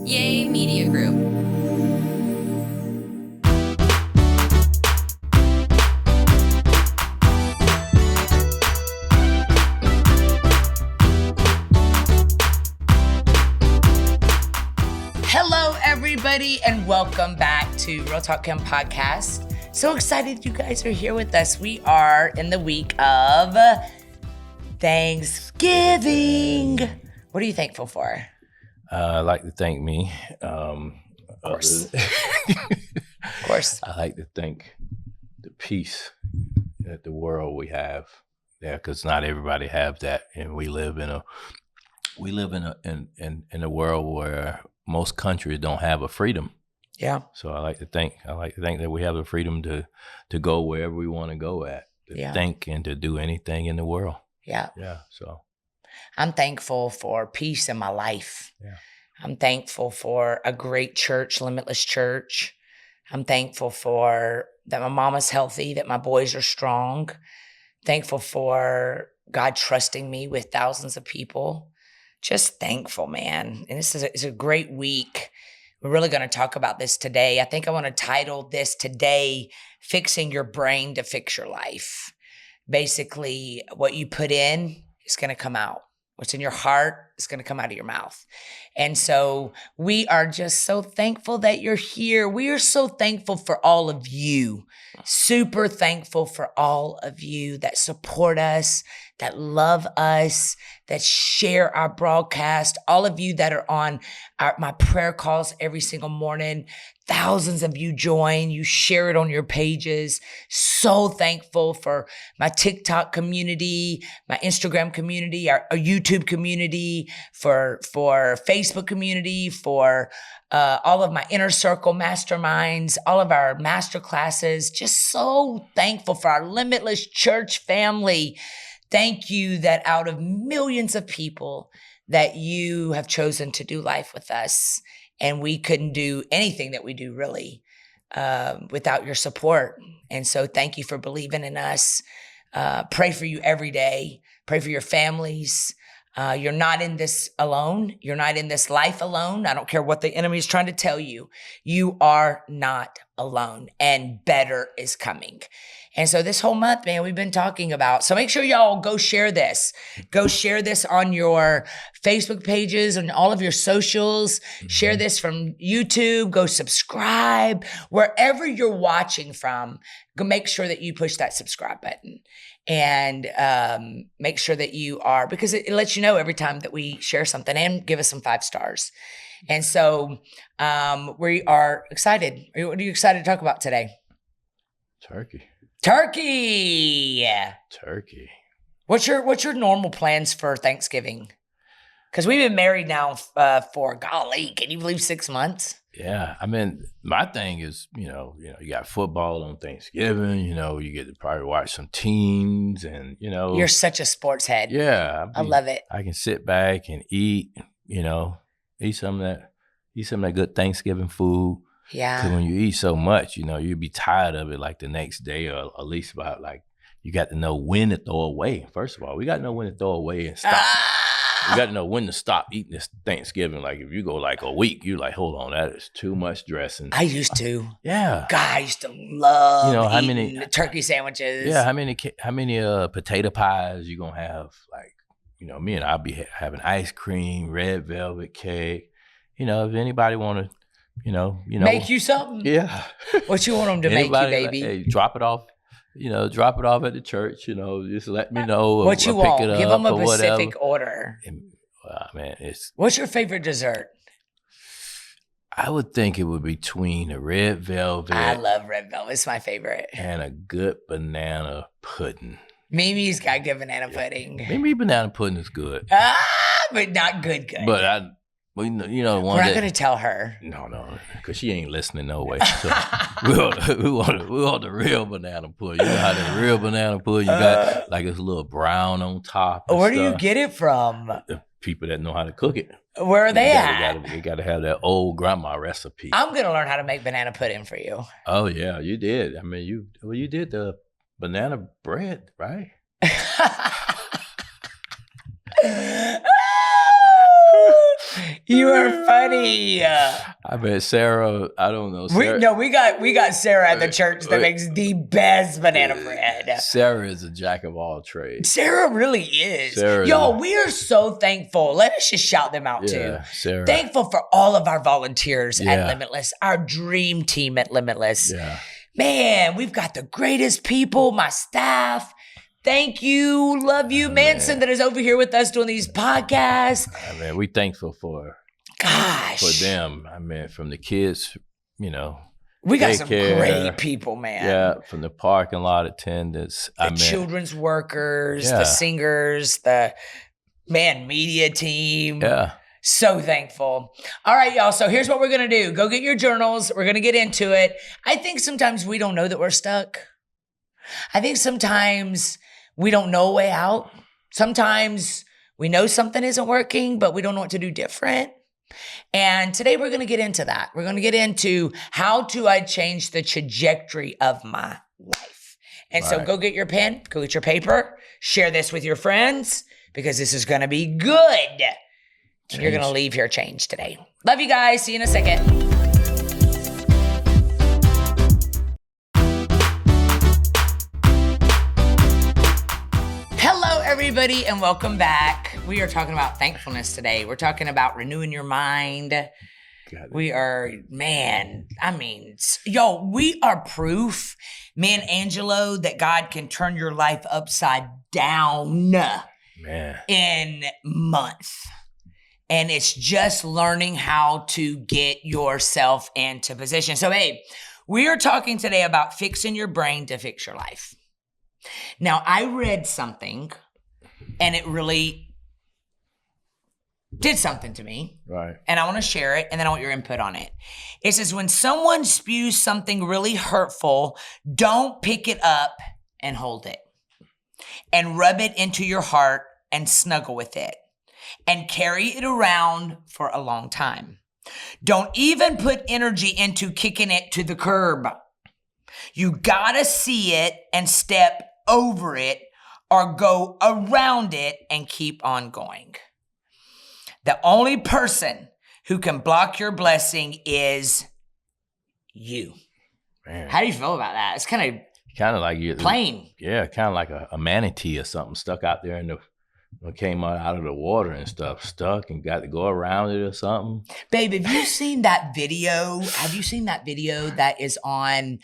Yay Media Group. Hello, everybody, and welcome back to Real Talk Kim podcast. So excited you guys are here with us. We are in the week of Thanksgiving. What are you thankful for? I like to thank me. Of course. Of course. I like to thank the peace that the world we have. Yeah, because not everybody have that, and we live in a world where most countries don't have a freedom. Yeah. So I like to think that we have the freedom to go wherever we want to go at, to think and to do anything in the world. Yeah. Yeah. So I'm thankful for peace in my life. Yeah. I'm thankful for a great church, Limitless Church. I'm thankful for that my mama's healthy, that my boys are strong. Thankful for God trusting me with thousands of people. Just thankful, man. And it's a great week. We're really going to talk about this today. I think I want to title this today, Fixing Your Brain to Fix Your Life. Basically, what you put in is going to come out. What's in your heart is going to come out of your mouth. And so we are just so thankful that you're here. We are so thankful for all of you. Super thankful for all of you that support us, that love us, that share our broadcast. All of you that are on my prayer calls every single morning. Thousands of you join. You share it on your pages. So thankful for my TikTok community, my Instagram community, our YouTube community, for Facebook community, for all of my inner circle masterminds, all of our master classes. Just so thankful for our Limitless Church family. Thank you that out of millions of people that you have chosen to do life with us. And we couldn't do anything that we do really without your support. And so thank you for believing in us. Pray for you every day. Pray for your families. You're not in this alone. You're not in this life alone. I don't care what the enemy is trying to tell you. You are not alone, and better is coming. And so this whole month, man, we've been talking about, so make sure y'all go share this. Go share this on your Facebook pages and all of your socials. Share this from YouTube. Go subscribe. Wherever you're watching from, go make sure that you push that subscribe button. And make sure that you are, because it lets you know every time that we share something, and give us some 5 stars. And so we are excited. What are you excited to talk about today? Turkey. What's your normal plans for Thanksgiving? Because we've been married now for, golly, can you believe 6 months? Yeah, I mean, my thing is, you got football on Thanksgiving. You get to probably watch some teams, and You're such a sports head. Yeah, I love it. I can sit back and eat, eat some of that good Thanksgiving food. Yeah. Because when you eat so much, you'll be tired of it like the next day, or at least about like you got to know when to throw away. First of all, we got to know when to throw away and stop. You got to know when to stop eating this Thanksgiving. Like if you go like a week, you're like, hold on, that is too much dressing. I used to. Yeah. God, I used to love how eating many the turkey sandwiches. Yeah, how many potato pies you gonna have? Like, me and I'll be having ice cream, red velvet cake. If anybody want to, make you something. Yeah. What you want them to make you, baby? Hey, drop it off. Drop it off at the church. Just let me know. What you or want? Pick it up Give them a or specific whatever. order. Man, What's your favorite dessert? I would think it would be between a red velvet. I love red velvet. It's my favorite. And a good banana pudding. Mimi's got good banana pudding. Mimi banana pudding is good. But not good. But we're not going to tell her. No, because she ain't listening no way. So we want the real banana pudding. You know how the real banana pudding, you got like this little brown on top. Where do you get it from? The people that know how to cook it. Where are they at? They got to have that old grandma recipe. I'm going to learn how to make banana pudding for you. Oh, you did. I mean, you did the banana bread, right? You are funny. I bet Sarah, I don't know. Sarah, We got Sarah at the church that makes the best banana bread. Sarah is a jack of all trades. Sarah really is. Sarah Yo, is. we are so thankful. Let us just shout them out too. Sarah. Thankful for all of our volunteers at Limitless, our dream team at Limitless. Yeah. Man, we've got the greatest people, my staff. Thank you. Love you. Manson that is over here with us doing these podcasts. I mean, we thankful for them. I mean, from the kids, you know. We got some great people, man. Yeah, from the parking lot attendants. The children's workers, the singers, the media team. Yeah. So thankful. All right, y'all. So here's what we're going to do. Go get your journals. We're going to get into it. I think sometimes we don't know that we're stuck. I think sometimes we don't know a way out. Sometimes we know something isn't working, but we don't know what to do different. And today we're going to get into that. We're going to get into how do I change the trajectory of my life. And so go get your pen, go get your paper, share this with your friends because this is going to be good. And you're going to leave here changed today. Love you guys. See you in a second. Everybody, and welcome back. We are talking about thankfulness today. We're talking about renewing your mind. We are, we are proof, me and Angelo, that God can turn your life upside down in months. And it's just learning how to get yourself into position. So, hey, we are talking today about fixing your brain to fix your life. Now, I read something and it really did something to me. Right. And I want to share it, and then I want your input on it. It says, when someone spews something really hurtful, don't pick it up and hold it. And rub it into your heart and snuggle with it. And carry it around for a long time. Don't even put energy into kicking it to the curb. You gotta see it and step over it, or go around it and keep on going. The only person who can block your blessing is you. Man. How do you feel about that? It's kind of like you plain. Yeah, kind of like a manatee or something stuck out there in came out of the water and stuff, stuck and got to go around it or something. Babe, have you seen that video? Have you seen that video that is on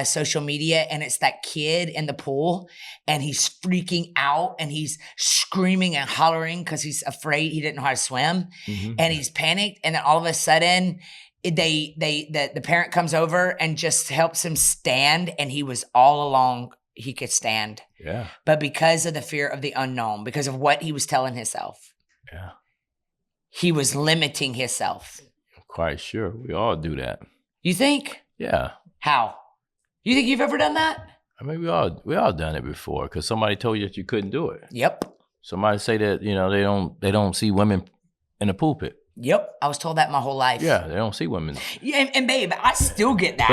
social media, and it's that kid in the pool and he's freaking out and he's screaming and hollering because he's afraid, he didn't know how to swim, and he's panicked, and then all of a sudden the parent comes over and just helps him stand, and he was all along he could stand. Yeah. But because of the fear of the unknown, because of what he was telling himself. Yeah. He was limiting himself. I'm quite sure. We all do that. You think? Yeah. How? You think you've ever done that? I mean, we all done it before because somebody told you that you couldn't do it. Yep. Somebody say that, they don't see women in the pulpit. Yep. I was told that my whole life. Yeah, they don't see women. Yeah, and babe, I still get that.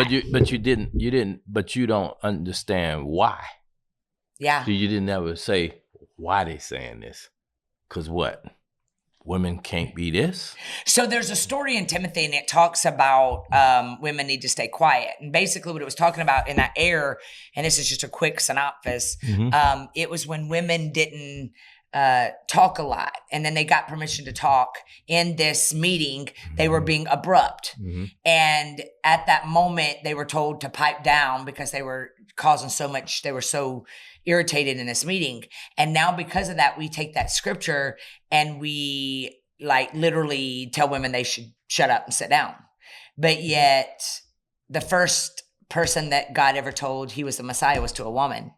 But you don't understand why. Yeah. You didn't ever say why they saying this. Cause what? Women can't be this? So there's a story in Timothy, and it talks about women need to stay quiet. And basically what it was talking about in that era, and this is just a quick synopsis, it was when women didn't talk a lot, and then they got permission to talk in this meeting, they were being abrupt. And at that moment, they were told to pipe down because they were causing so much, they were so irritated in this meeting. And now because of that, we take that scripture and we like literally tell women they should shut up and sit down. But yet the first person that God ever told he was the Messiah was to a woman.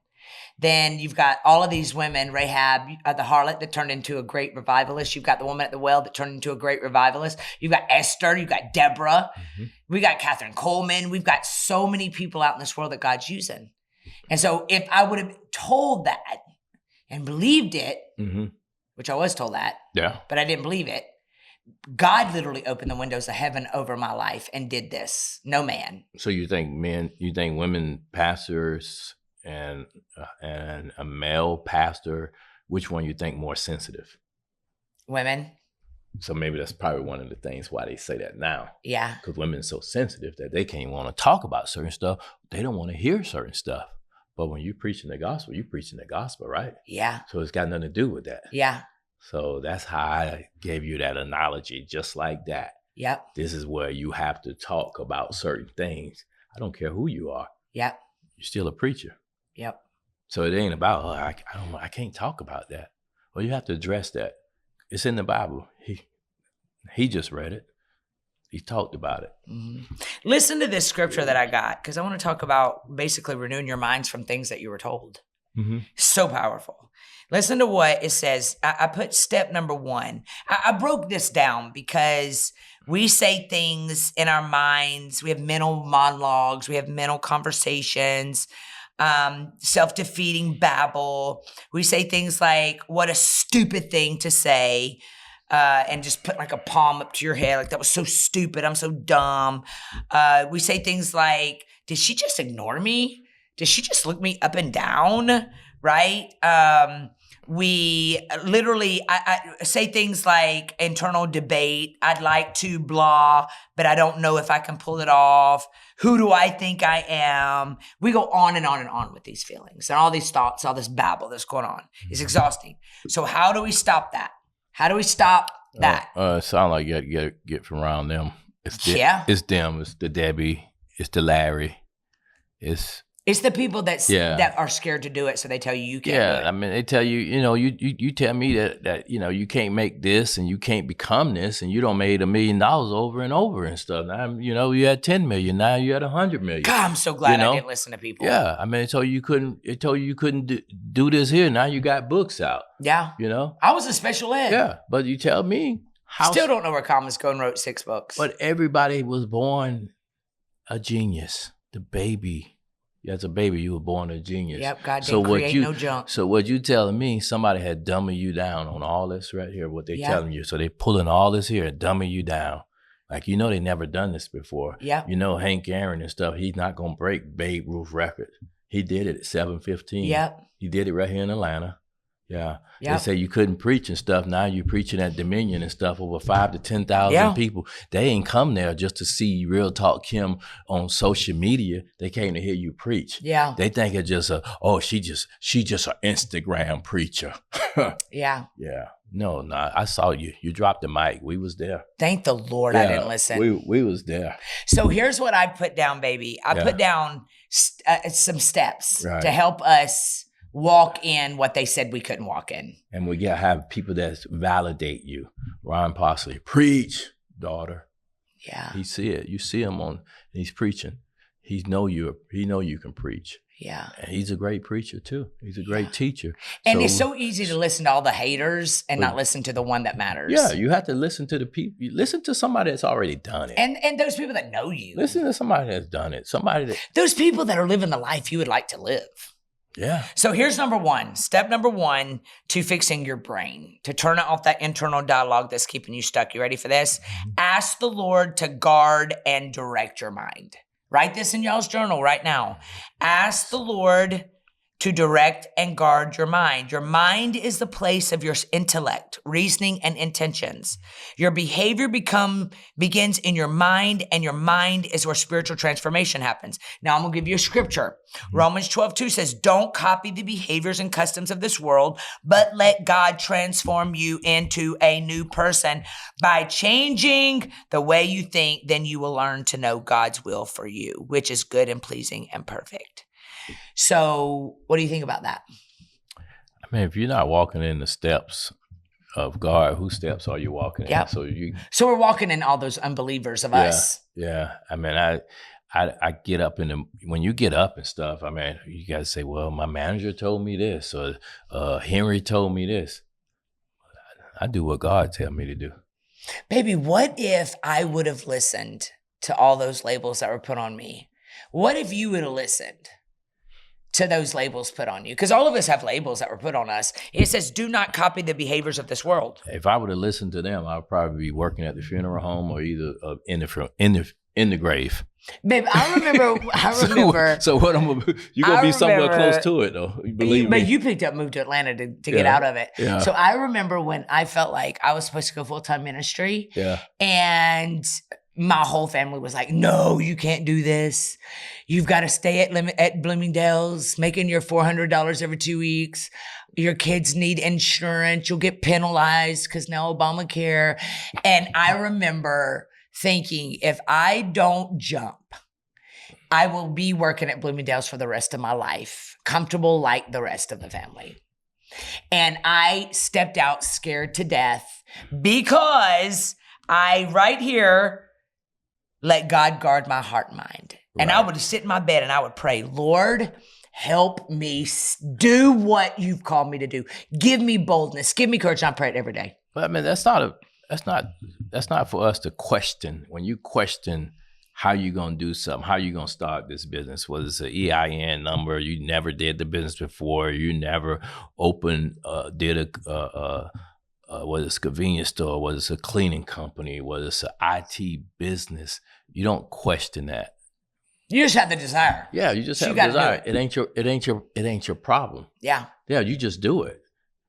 Then you've got all of these women, Rahab, the harlot that turned into a great revivalist. You've got the woman at the well that turned into a great revivalist. You've got Esther. You've got Deborah. We got Catherine Coleman. We've got so many people out in this world that God's using. And so if I would have told that and believed it, which I was told that, but I didn't believe it, God literally opened the windows of heaven over my life and did this. No man. So you think women pastors and a male pastor, which one you think more sensitive? Women. So maybe that's probably one of the things why they say that now. Yeah. Because women are so sensitive that they can't want to talk about certain stuff. They don't want to hear certain stuff. But when you're preaching the gospel, you're preaching the gospel, right? Yeah. So it's got nothing to do with that. Yeah. So that's how I gave you that analogy, just like that. Yep. This is where you have to talk about certain things. I don't care who you are. Yep. You're still a preacher. Yep. So it ain't about, I can't talk about that. Well, you have to address that. It's in the Bible. He just read it. He talked about it. Mm-hmm. Listen to this scripture that I got, because I want to talk about basically renewing your minds from things that you were told. Mm-hmm. So powerful. Listen to what it says. I put step number 1. I broke this down because we say things in our minds. We have mental monologues. We have mental conversations, self-defeating babble. We say things like, what a stupid thing to say. And just put like a palm up to your head. Like, that was so stupid. I'm so dumb. We say things like, did she just ignore me? Did she just look me up and down? Right? We literally, I say things like internal debate. I'd like to blah, but I don't know if I can pull it off. Who do I think I am? We go on and on and on with these feelings and all these thoughts, all this babble that's going on. It's exhausting. So how do we stop that? How do we stop that? It sounds like you got to get from around them. It's them. It's the Debbie. It's the Larry. It's the people that are scared to do it, so they tell you can't do it. I mean, they tell you, you tell me that you can't make this and you can't become this, and you don't made $1 million over and over and stuff. Now, you had 10 million. Now you had 100 million. God, I'm so glad I didn't listen to people. Yeah, I mean, it told you you couldn't do this here. Now you got books out. Yeah, I was a special ed. Yeah, but you tell me still don't know where Thomas Cone wrote 6 books. But everybody was born a genius. The baby. As a baby, you were born a genius. Yep, God didn't create no junk. So what you telling me, somebody had dumbing you down on all this right here, what they telling you. So they pulling all this here and dumbing you down. Like, they never done this before. Yeah. Hank Aaron and stuff, he's not going to break Babe Ruth records. He did it at 7:15. Yep. He did it right here in Atlanta. Yeah. Yep. They say you couldn't preach and stuff. Now you're preaching at Dominion and stuff, over 5,000 to 10,000 people. They ain't come there just to see Real Talk Kim on social media. They came to hear you preach. Yeah. They think it's just she just an Instagram preacher. Yeah. Yeah. No, I saw you. You dropped the mic. We was there. Thank the Lord I didn't listen. We was there. So here's what I put down, baby. I put down some steps to help us walk in what they said we couldn't walk in. And we gotta have people that validate you. Ron Parsley, preach, daughter. Yeah. He see it. You see him he's preaching. He know you can preach. Yeah. And he's a great preacher too. He's a great teacher. And it's so easy to listen to all the haters and not listen to the one that matters. Yeah, you have to listen to the people. You listen to somebody that's already done it. And those people that know you. Listen to somebody that's done it. Those people that are living the life you would like to live. Yeah. So here's number 1. Step number 1 to fixing your brain, to turn off that internal dialogue that's keeping you stuck. You ready for this? Mm-hmm. Ask the Lord to guard and direct your mind. Write this in y'all's journal right now. Ask the Lord to direct and guard your mind. Your mind is the place of your intellect, reasoning, and intentions. Your behavior begins in your mind, and your mind is where spiritual transformation happens. Now, I'm going to give you a scripture. Romans 12:2 says, don't copy the behaviors and customs of this world, but let God transform you into a new person. By changing the way you think, then you will learn to know God's will for you, which is good and pleasing and perfect. So what do you think about that? I mean, if you're not walking in the steps of God, whose steps are you walking in? So we're walking in all those unbelievers of us. Yeah. I mean, I get up when you get up and stuff, I mean, you got to say, well, my manager told me this, or Henry told me this. I do what God tell me to do. Baby, what if I would have listened to all those labels that were put on me? What if you would have listened? to those labels put on you. Because all of us have labels that were put on us. It says, do not copy the behaviors of this world. If I would have listened to them, I'd probably be working at the funeral home or either in the grave. Babe, I remember. So what you're going to be somewhere close to it, though. Believe me. But you picked up, moved to Atlanta to get out of it. Yeah. So I remember when I felt like I was supposed to go full-time ministry. Yeah. And my whole family was like, no, you can't do this. You've got to stay at Bloomingdale's, making your $400 every 2 weeks. Your kids need insurance. You'll get penalized because now Obamacare. And I remember thinking, if I don't jump, I will be working at Bloomingdale's for the rest of my life, comfortable like the rest of the family. And I stepped out scared to death because right here, let God guard my heart and mind. Right. And I would sit in my bed and I would pray, Lord, help me do what you've called me to do. Give me boldness. Give me courage. And I pray it every day. But I mean, that's not for us to question. When you question how you going to do something, how you going to start this business, whether it's an EIN number, you never did the business before, you never did whether it's a convenience store, whether it's a cleaning company, whether it's an IT business, you don't question that. You just have the desire. Yeah, you just have the desire. It ain't your problem. Yeah. Yeah, you just do it.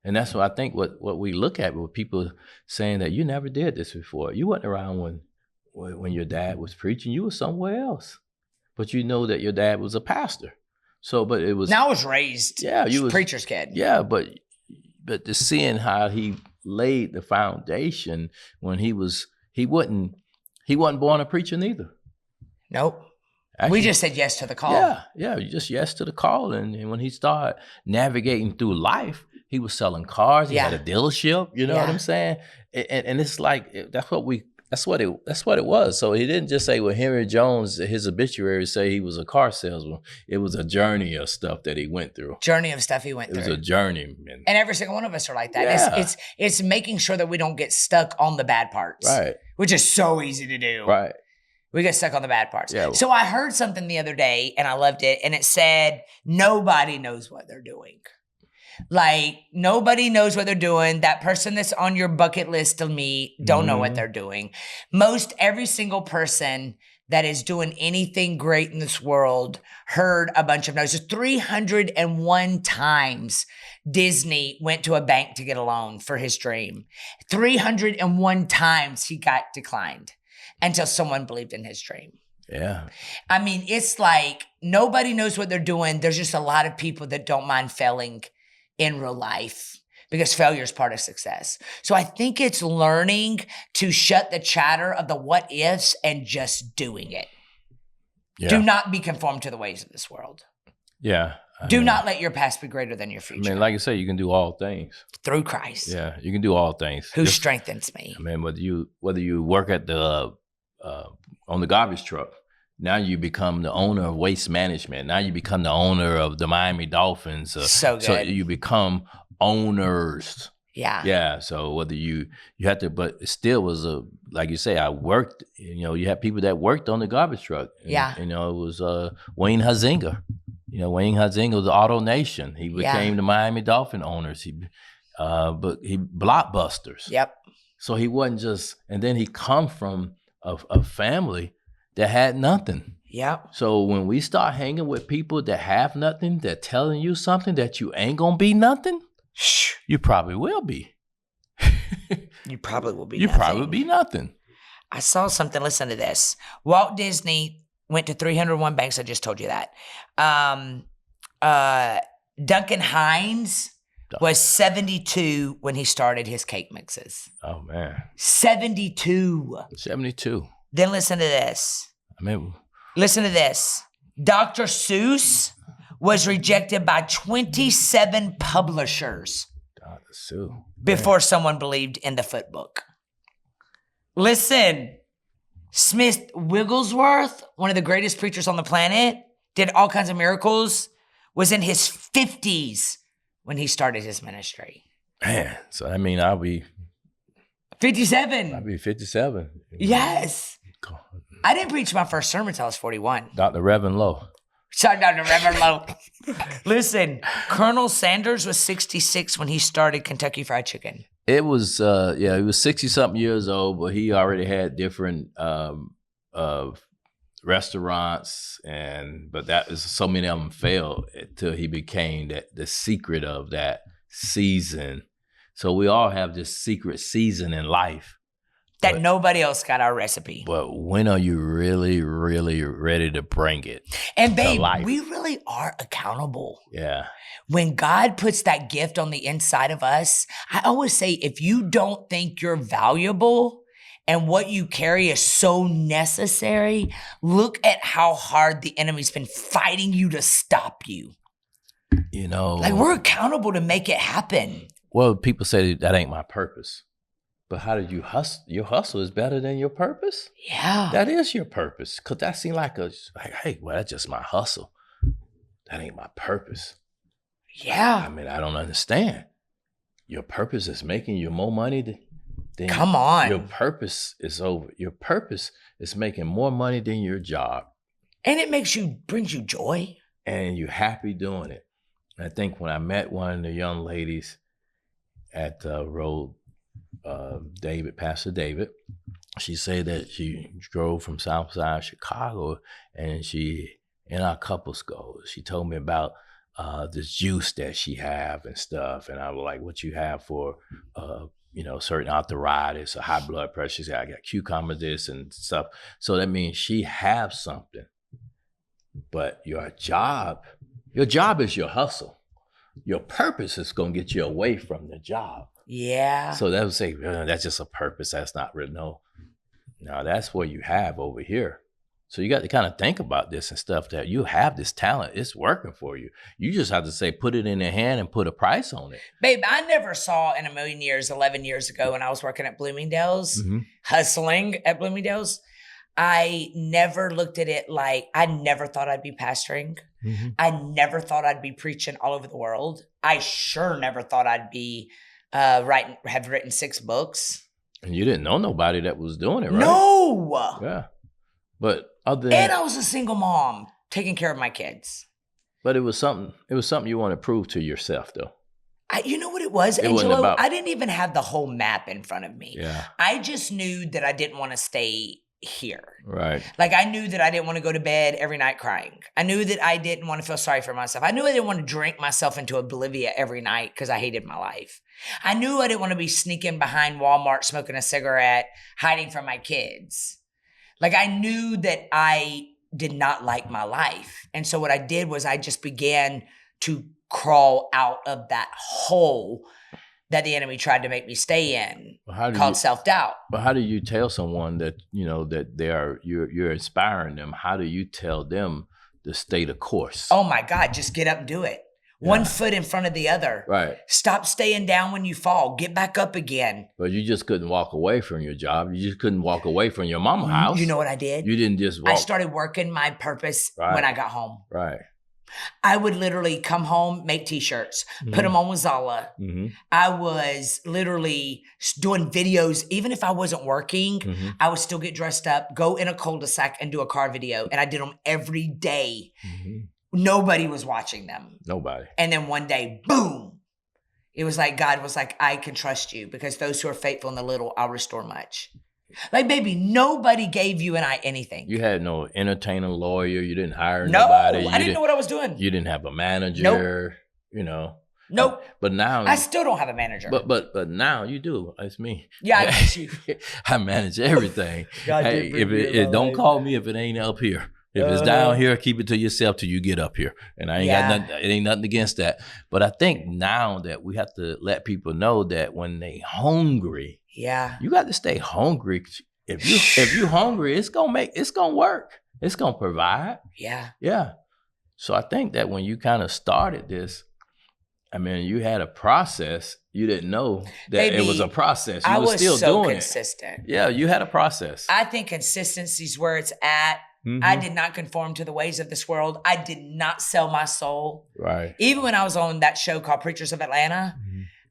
And that's what I think what we look at with people saying that you never did this before. You wasn't around when your dad was preaching. You were somewhere else. But you know that your dad was a pastor. So, but it was. Now I was raised. Yeah, you was preacher's kid. Yeah, but just seeing how he laid the foundation when he wasn't born a preacher neither. Nope. Actually, we just said yes to the call. Yeah, you just yes to the call. And when he started navigating through life, he was selling cars. He had a dealership. You know what I'm saying? And it's like that's what it was. So he didn't just say, well, Henry Jones, his obituary say he was a car salesman. It was a journey of stuff that he went through. Journey of stuff he went through. It was a journey. And every single one of us are like that. Yeah. It's making sure that we don't get stuck on the bad parts. Right. Which is so easy to do. Right. We get stuck on the bad parts. Yeah. So I heard something the other day and I loved it. And it said, nobody knows what they're doing. Like, nobody knows what they're doing. That person that's on your bucket list to meet don't know what they're doing. Every single person that is doing anything great in this world heard a bunch of no's. 301 times Disney went to a bank to get a loan for his dream. 301 times he got declined until someone believed in his dream. Yeah. I mean, it's like nobody knows what they're doing. There's just a lot of people that don't mind failing in real life because failure is part of success. So I think it's learning to shut the chatter of the what ifs and just doing it. Yeah. Do not be conformed to the ways of this world. Yeah. Do not let your past be greater than your future. I mean, like I say, you can do all things through Christ. Yeah, you can do all things. Who strengthens me. I mean, whether you work at the on the garbage truck, now you become the owner of Waste Management. Now you become the owner of the Miami Dolphins. So good. So you become owners. Yeah. Yeah. So whether you have to, but it still was like you say, I worked, you had people that worked on the garbage truck. And, it was Wayne Huizenga. Wayne Huizenga was the Auto Nation. He became the Miami Dolphin owners. But he Blockbusters. Yep. So he wasn't just, and then he come from a family that had nothing. Yep. So when we start hanging with people that have nothing, that telling you something that you ain't gonna be nothing, you probably will be. You probably will be. You nothing. probably be nothing. I saw something. Listen to this. Walt Disney went to 301 banks. I just told you that. Duncan Hines was 72 when he started his cake mixes. Oh man. 72. 72. Then listen to this. Listen to this. Dr. Seuss was rejected by 27 publishers before someone believed in the foot book. Listen, Smith Wigglesworth, one of the greatest preachers on the planet, did all kinds of miracles, was in his 50s when he started his ministry. Man, so I'll be 57. I'll be 57. Yes. I didn't preach my first sermon until I was 41. Dr. Reverend Lowe. Shot down the river low. Listen, Colonel Sanders was 66 when he started Kentucky Fried Chicken. It was, he was 60-something years old, but he already had different restaurants, but that was so many of them failed until he became the secret of that season. So we all have this secret season in life. That nobody else got our recipe. But when are you really, really ready to bring it? And babe, we really are accountable. Yeah. When God puts that gift on the inside of us, I always say, if you don't think you're valuable and what you carry is so necessary, look at how hard the enemy's been fighting you to stop you. You know. Like, we're accountable to make it happen. Well, people say that ain't my purpose. But how did you hustle? Your hustle is better than your purpose? Yeah. That is your purpose. Because that seemed like hey, well, that's just my hustle. That ain't my purpose. Yeah. I mean, I don't understand. Your purpose is making you more money than Come on. Your purpose is over. Your purpose is making more money than your job. And it brings you joy. And you're happy doing it. And I think when I met one of the young ladies at Road, Pastor David, she said that she drove from Southside Chicago, and in our couples goals, she told me about this juice that she have and stuff. And I was like, what you have for, certain arthritis or high blood pressure? She said, I got cucumber this and stuff. So that means she have something. But your job is your hustle. Your purpose is going to get you away from the job. Yeah. So that would say, that's just a purpose. That's not real. No, that's what you have over here. So you got to kind of think about this and stuff, that you have this talent. It's working for you. You just have to say, put it in their hand and put a price on it. Babe, I never saw in a million years, 11 years ago when I was working at Bloomingdale's, hustling at Bloomingdale's, I never looked at it like, I never thought I'd be pastoring. I never thought I'd be preaching all over the world. I sure never thought I'd be have written 6 books. And you didn't know nobody that was doing it, right? No. Yeah. But and I was a single mom taking care of my kids. But it was something you want to prove to yourself, though. You know what it was, Angelo? I didn't even have the whole map in front of me. Yeah. I just knew that I didn't want to stay here. Right. Like, I knew that I didn't want to go to bed every night crying. I knew that I didn't want to feel sorry for myself. I knew I didn't want to drink myself into oblivion every night because I hated my life. I knew I didn't want to be sneaking behind Walmart, smoking a cigarette, hiding from my kids. Like, I knew that I did not like my life. And so what I did was I just began to crawl out of that hole that the enemy tried to make me stay in, called self-doubt. But how do you tell someone that, that you're inspiring them? How do you tell them to stay the course? Oh my God, just get up and do it. Yeah. One foot in front of the other. Right. Stop staying down when you fall. Get back up again. But you just couldn't walk away from your job. You just couldn't walk away from your mama's house. You know what I did? You didn't just walk. I started working my purpose when I got home. Right. I would literally come home, make t-shirts, put them on with Zala. I was literally doing videos. Even if I wasn't working, I would still get dressed up, go in a cul-de-sac and do a car video. And I did them every day. Nobody was watching them. Nobody. And then one day, boom. It was like God was like, I can trust you because those who are faithful in the little, I'll restore much. Like, baby, nobody gave you and I anything. You had no entertainer, lawyer. You didn't hire nobody. I didn't know what I was doing. You didn't have a manager. Nope. But now I still don't have a manager. But now you do. It's me. Yeah, I got you. I manage everything. Hey, if don't call me if it ain't up here. If it's down here, keep it to yourself till you get up here. And I ain't got nothing. It ain't nothing against that. But I think now that we have to let people know that when they hungry. Yeah. You got to stay hungry. If you hungry, it's gonna work. It's gonna provide. Yeah. Yeah. So I think that when you kind of started this, I mean, you had a process. You didn't know that it was a process. You was still so doing consistent. Yeah, you had a process. I think consistency is where it's at. I did not conform to the ways of this world. I did not sell my soul. Right. Even when I was on that show called Preachers of Atlanta,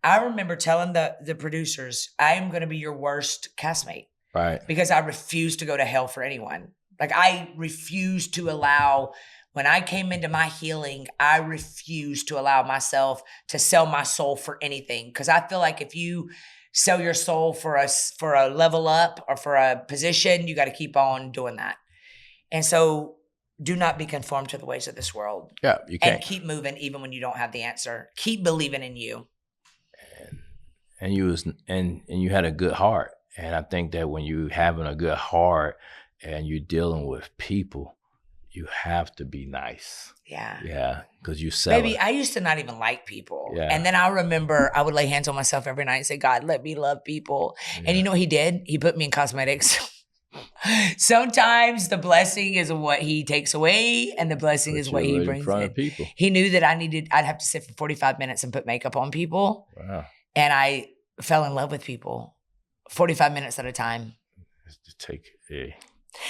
I remember telling the producers, I am going to be your worst castmate. Right. Because I refuse to go to hell for anyone. Like, I refuse to allow When I came into my healing, I refused to allow myself to sell my soul for anything. Because I feel like if you sell your soul for a level up or for a position, you got to keep on doing that. And so do not be conformed to the ways of this world. Yeah, you can't. And keep moving even when you don't have the answer. Keep believing in you. And you had a good heart. And I think that when you having a good heart and you're dealing with people, you have to be nice. Yeah. Yeah, because you sell. Baby, I used to not even like people. Yeah. And then I remember I would lay hands on myself every night and say, God, let me love people. Yeah. And you know what he did? He put me in cosmetics. Sometimes the blessing is what he takes away and the blessing is what he brings in. People. He knew that I'd have to sit for 45 minutes and put makeup on people. Wow. And I fell in love with people 45 minutes at a time.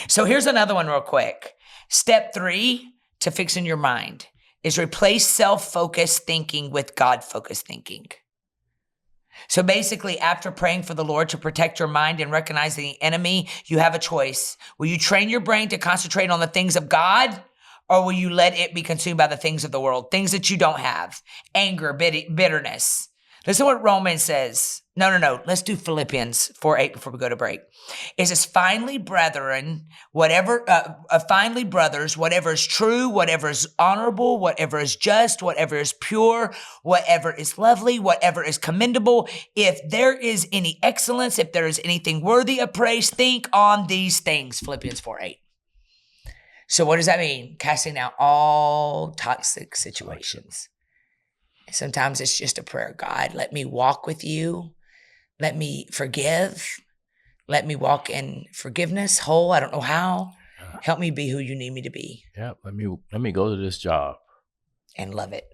So here's another one real quick. Step 3 to fixing your mind is replace self-focused thinking with God-focused thinking. So basically, after praying for the Lord to protect your mind and recognizing the enemy, you have a choice. Will you train your brain to concentrate on the things of God, or will you let it be consumed by the things of the world, things that you don't have, anger, bitterness? Listen to what Romans says. No. Let's do Philippians 4:8 before we go to break. It says, finally, brothers, whatever is true, whatever is honorable, whatever is just, whatever is pure, whatever is lovely, whatever is commendable, if there is any excellence, if there is anything worthy of praise, think on these things. Philippians 4:8. So what does that mean? Casting out all toxic situations. Sometimes it's just a prayer. God, let me walk with you. Let me forgive. Let me walk in forgiveness, whole. I don't know how. Help me be who you need me to be. Yeah, let me go to this job. And love it.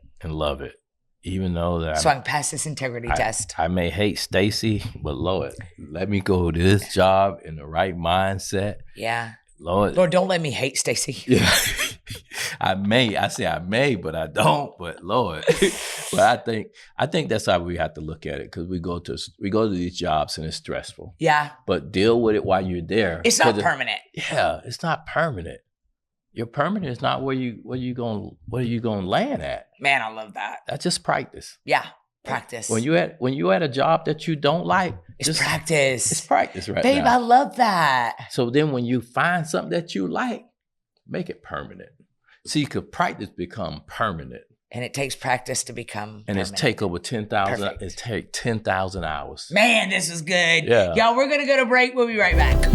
Even though that so I can pass this integrity test. I may hate Stacy, but Lord, let me go to this job in the right mindset. Yeah. Lord, don't let me hate Stacy. Yeah. I may, but I don't. But Lord, but I think that's how we have to look at it, because we go to these jobs and it's stressful. Yeah. But deal with it while you're there. It's not permanent. It's not permanent. Your permanent is not where you gonna land at. Man, I love that. That's just practice. Yeah. Practice. When you at a job that you don't like, it's practice. It's practice right Babe, now. I love that. So then when you find something that you like, make it permanent. See, because practice become permanent. And it takes practice to become and permanent. It's take over 10,000. It take 10,000 hours. Man, this is good. Yeah. Y'all, we're gonna go to break. We'll be right back.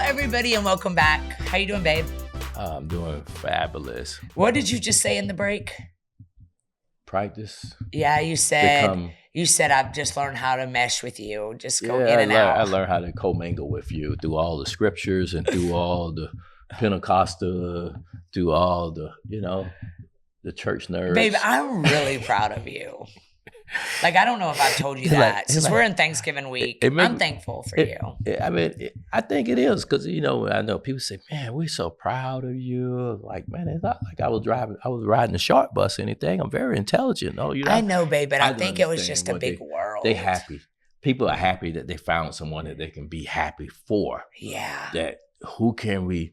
Everybody, and welcome back. How you doing, babe? I'm doing fabulous. What did you just say in the break? Practice. Yeah, you said I've just learned how to mesh with you. Just go in and out. I learned how to commingle with you through all the scriptures and through all the Pentecostal, through all the the church nerds. Babe, I'm really proud of you. Like, I don't know if I've told you that. Since we're in Thanksgiving week, I'm thankful for you. I think it is, because, I know people say, man, we're so proud of you. Like, man, it's not like I was riding the short bus or anything. I'm very intelligent. No, I know, babe, but I think it was just a big world. They happy. People are happy that they found someone that they can be happy for. Yeah. That who can we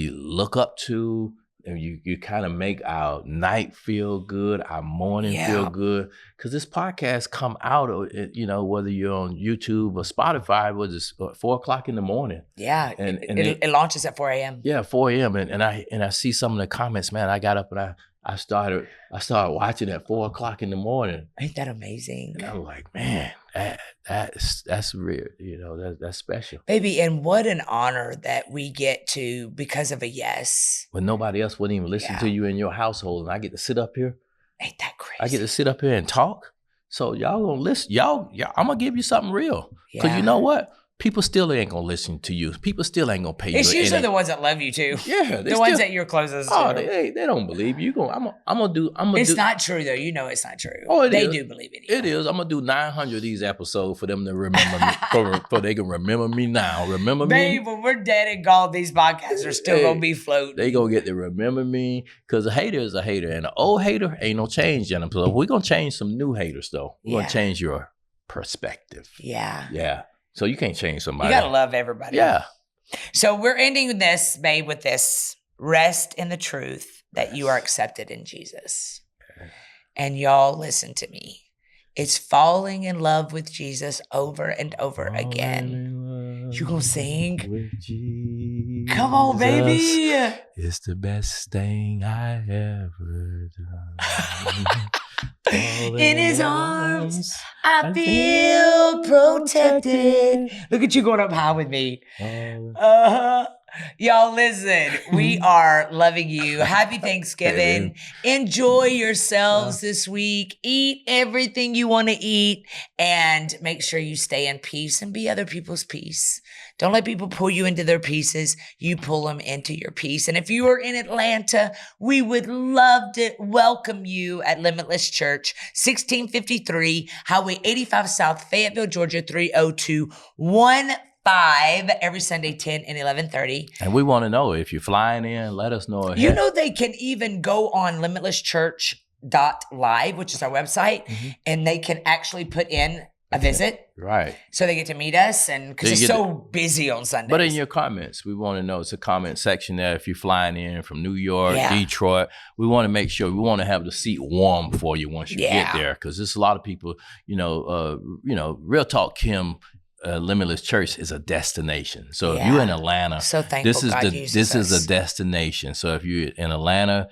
look up to? And you kind of make our night feel good, our morning feel good. Because this podcast come out, whether you're on YouTube or Spotify, whether it's 4 o'clock in the morning. Yeah, and it launches at 4 a.m. Yeah, 4 a.m. And I see some of the comments, man. I got up and I started watching at 4 o'clock in the morning. Ain't that amazing? And I'm like, man, that's real. That's special. Baby, and what an honor that we get to, because of a yes. When nobody else wouldn't even listen to you in your household, and I get to sit up here. Ain't that crazy? I get to sit up here and talk. So y'all gonna listen. Y'all, I'm gonna give you something real. Because you know what? People still ain't gonna listen to you. People still ain't gonna pay you. It's usually the ones that love you too. Yeah, the ones that you're closest to. Oh, they don't believe you. I'm gonna do. It's not true though. You know it's not true. Oh, they do believe in you. It is. I'm gonna do 900 of these episodes for them to remember me. for they can remember me now. Remember me. Babe, when we're dead and gone, these podcasts are still gonna be floating. They gonna get to remember me, because a hater is a hater, and an old hater ain't no change in them. So we're gonna change some new haters though. We're gonna change your perspective. Yeah. Yeah. So you can't change somebody. You got to love everybody. Yeah. So we're ending this, babe, with this. Rest in the truth that you are accepted in Jesus. And y'all, listen to me. It's falling in love with Jesus over and over again. You gonna sing? Come on, baby. It's the best thing I ever done. In his arms, I feel protected. Look at you going up high with me. Y'all, listen, we are loving you. Happy Thanksgiving. Enjoy yourselves this week. Eat everything you want to eat and make sure you stay in peace and be other people's peace. Don't let people pull you into their pieces. You pull them into your peace. And if you are in Atlanta, we would love to welcome you at Limitless Church, 1653 Highway 85 South, Fayetteville, Georgia, 30215. Every Sunday, 10 and 11:30. And we want to know if you're flying in, let us know ahead. You know, they can even go on limitlesschurch.live, which is our website, and they can actually put in a visit. Right. So they get to meet us, and because it's so busy on Sundays. But in your comments, we want to know, it's a comment section there. If you're flying in from New York, Detroit, we want to make sure, we want to have the seat warm for you once you get there. Because there's a lot of people, Real Talk Kim, Limitless Church is a destination. So if you're in Atlanta, so thankful this is a destination. So if you're in Atlanta,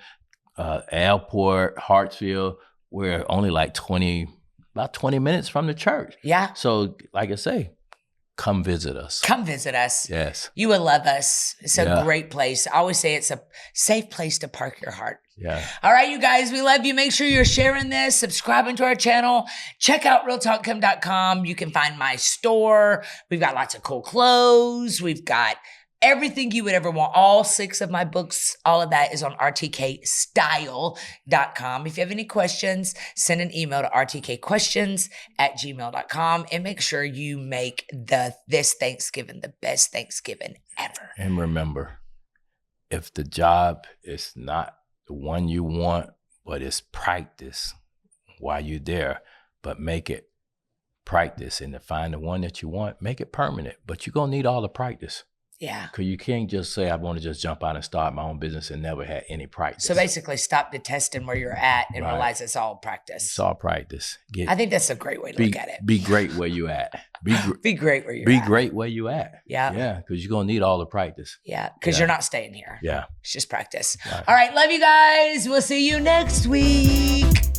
airport, Hartsfield, we're only like about 20 minutes from the church. Yeah. So like I say, come visit us. Come visit us. Yes. You will love us. It's a great place. I always say it's a safe place to park your heart. Yeah. All right, you guys, we love you. Make sure you're sharing this, subscribing to our channel. Check out realtalkcom.com. You can find my store. We've got lots of cool clothes. We've got everything you would ever want. All 6 of my books, all of that is on rtkstyle.com. If you have any questions, send an email to rtkquestions@gmail.com and make sure you make this Thanksgiving the best Thanksgiving ever. And remember, if the job is not the one you want, but it's practice while you're there, but make it practice, and to find the one that you want, make it permanent. But you're going to need all the practice. Yeah. Because you can't just say, I want to just jump out and start my own business and never had any practice. So basically stop detesting where you're at and realize it's all practice. It's all practice. I think that's a great way to look at it. Be great where you at. Be great where you're at. Be great where you at. Yeah. Yeah, because you're going to need all the practice. Yeah, because you're not staying here. Yeah. It's just practice. Right. All right, love you guys. We'll see you next week.